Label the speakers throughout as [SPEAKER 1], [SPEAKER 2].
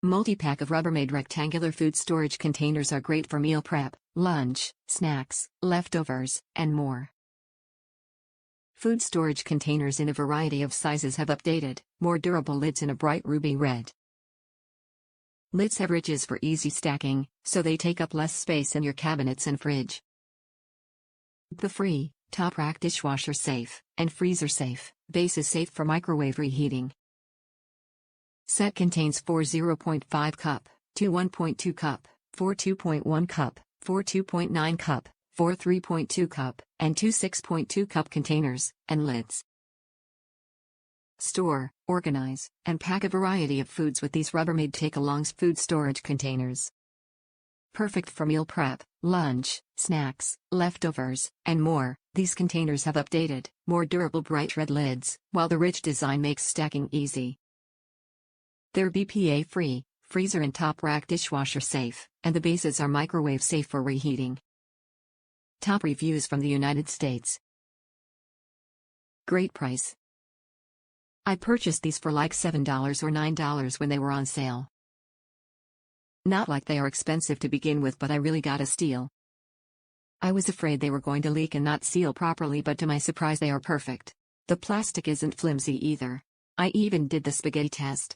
[SPEAKER 1] Multi-pack of Rubbermaid rectangular food storage containers are great for meal prep, lunch, snacks, leftovers, and more. Food storage containers in a variety of sizes have updated, more durable lids in a bright ruby red. Lids have ridges for easy stacking, so they take up less space in your cabinets and fridge. The free, top rack dishwasher safe, and freezer safe, base is safe for microwave reheating. Set contains 4 0.5 cup, 2 1.2 cup, 4 2.1 cup, 4 2.9 cup, 4 3.2 cup, and 2 6.2 cup containers, and lids. Store, organize, and pack a variety of foods with these Rubbermaid TakeAlongs food storage containers. Perfect for meal prep, lunch, snacks, leftovers, and more, these containers have updated, more durable bright red lids, while the rich design makes stacking easy. They're BPA-free, freezer and top rack dishwasher safe, and the bases are microwave safe for reheating. Top reviews from the United States. Great price. I purchased these for like $7 or $9 when they were on sale. Not like they are expensive to begin with, but I really got a steal. I was afraid they were going to leak and not seal properly, but to my surprise they are perfect. The plastic isn't flimsy either. I even did the spaghetti test.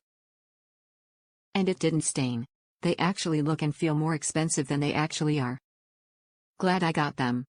[SPEAKER 1] And it didn't stain. They actually look and feel more expensive than they actually are. Glad I got them.